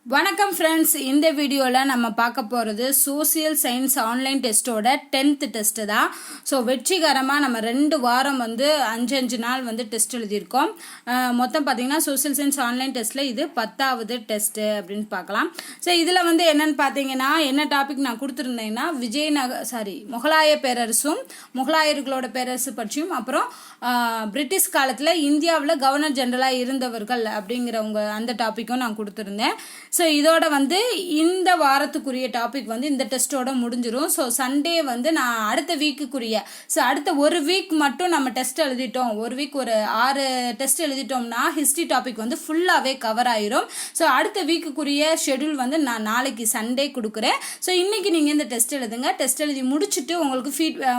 வணக்கம் ஃப்ரெண்ட்ஸ், இந்த வீடியோவில் நம்ம பார்க்க போகிறது சோசியல் சயின்ஸ் ஆன்லைன் டெஸ்ட்டோட 10th டெஸ்ட்டு தான். ஸோ வெற்றிகரமாக நம்ம 2 வாரம் வந்து 5 நாள் வந்து டெஸ்ட் எழுதியிருக்கோம். மொத்தம் பார்த்திங்கன்னா சோசியல் சயின்ஸ் ஆன்லைன் டெஸ்ட்டில் இது 10வது டெஸ்ட்டு அப்படின்னு பார்க்கலாம். ஸோ இதில் வந்து என்னென்னு பார்த்தீங்கன்னா, என்ன டாபிக் நான் கொடுத்துருந்தேன்னா முகலாய பேரரசும் முகலாயர்களோட பேரரசு பற்றியும், அப்புறம் பிரிட்டிஷ் காலத்தில் இந்தியாவில் கவர்னர் ஜெனரலாக இருந்தவர்கள் அப்படிங்கிறவங்க அந்த டாப்பிக்கும் நான் கொடுத்துருந்தேன். ஸோ இதோட வந்து இந்த வாரத்துக்குரிய டாபிக் வந்து இந்த டெஸ்ட்டோட முடிஞ்சிடும். ஸோ சண்டே வந்து நான் அடுத்த வீக்குக்குரிய அடுத்த ஒரு வீக் மட்டும் நம்ம டெஸ்ட் எழுதிட்டோம், ஒரு வீக் ஒரு 6 டெஸ்ட் எழுதிட்டோம்னா ஹிஸ்ட்ரி டாபிக் வந்து ஃபுல்லாகவே கவர் ஆயிரும். ஸோ அடுத்த வீக்குக்குரிய ஷெடியூல் வந்து நான் நாளைக்கு சண்டே கொடுக்குறேன். ஸோ இன்றைக்கி நீங்கள் இந்த டெஸ்ட் எழுதுங்க. டெஸ்ட் எழுதி முடிச்சுட்டு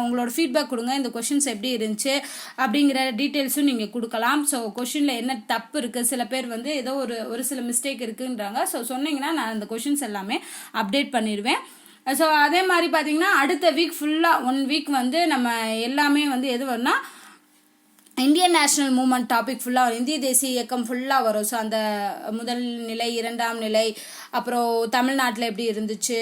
உங்களோட ஃபீட்பேக் கொடுங்க. இந்த கொஷின்ஸ் எப்படி இருந்துச்சு அப்படிங்கிற டீட்டெயில்ஸும் நீங்கள் கொடுக்கலாம். ஸோ கொஷினில் என்ன தப்பு இருக்குது, சில பேர் வந்து ஏதோ ஒரு சில மிஸ்டேக் இருக்குன்றாங்க. ஸோ சொன்னீங்கன்னா நான் அந்த கொஷின்ஸ் எல்லாமே அப்டேட் பண்ணிடுவேன். ஸோ அதே மாதிரி பார்த்தீங்கன்னா அடுத்த வீக் ஃபுல்லாக 1 வீக் வந்து நம்ம எல்லாமே வந்து எது வரும்னா இந்தியன் நேஷனல் மூமெண்ட் டாபிக் ஃபுல்லாக வரும், இந்திய தேசிய இயக்கம் ஃபுல்லாக வரும். ஸோ அந்த முதல் நிலை, 2ஆம் நிலை, அப்புறம் தமிழ்நாட்டில் எப்படி இருந்துச்சு,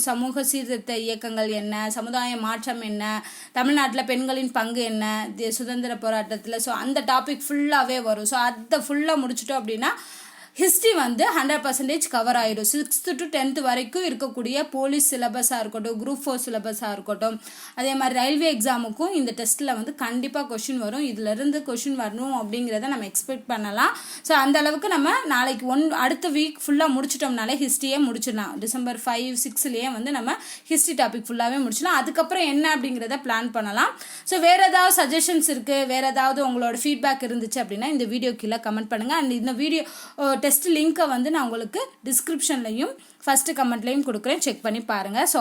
சமூக சீர்திருத்த இயக்கங்கள் என்ன, சமுதாய மாற்றம் என்ன, தமிழ்நாட்டில் பெண்களின் பங்கு என்ன, சுதந்திர போராட்டத்தில், ஸோ அந்த டாபிக் ஃபுல்லாகவே வரும். ஸோ அதை ஃபுல்லாக முடிச்சிட்டோம் அப்படின்னா ஹிஸ்ட்ரி வந்து 100% கவர் ஆகிடும். 6th to 10th வரைக்கும் இருக்கக்கூடிய போலீஸ் சிலபஸாக இருக்கட்டும், குரூப் 4 சிலபஸாக இருக்கட்டும், அதே மாதிரி ரயில்வே எக்ஸாமுக்கும் இந்த டெஸ்ட்டில் வந்து கண்டிப்பாக கொஷின் வரும். இதிலிருந்து கொஷின் வரணும் அப்படிங்கிறத நம்ம எக்ஸ்பெக்ட் பண்ணலாம். ஸோ அந்த அளவுக்கு நம்ம நாளைக்கு அடுத்த வீக் ஃபுல்லாக முடிச்சிட்டோம்னாலே ஹிஸ்ட்ரியே முடிச்சிடலாம். December 5, 6லேயே வந்து நம்ம ஹிஸ்ட்ரி டாபிக் ஃபுல்லாகவே முடிச்சிடலாம். அதுக்கப்புறம் என்ன அப்படிங்கிறத பிளான் பண்ணலாம். ஸோ வேறு ஏதாவது சஜஷன்ஸ் இருக்குது, வேறு ஏதாவது உங்களோட ஃபீட்பேக் இருந்துச்சு அப்படின்னா இந்த வீடியோ கீழே கமெண்ட் பண்ணுங்கள். அண்ட் இந்த வீடியோ டெஸ்ட் லிங்க்கை வந்து நான் உங்களுக்கு டிஸ்கிரிப்ஷன்லையும் ஃபஸ்ட்டு கமெண்ட்லையும் கொடுக்குறேன், செக் பண்ணி பாருங்கள். ஸோ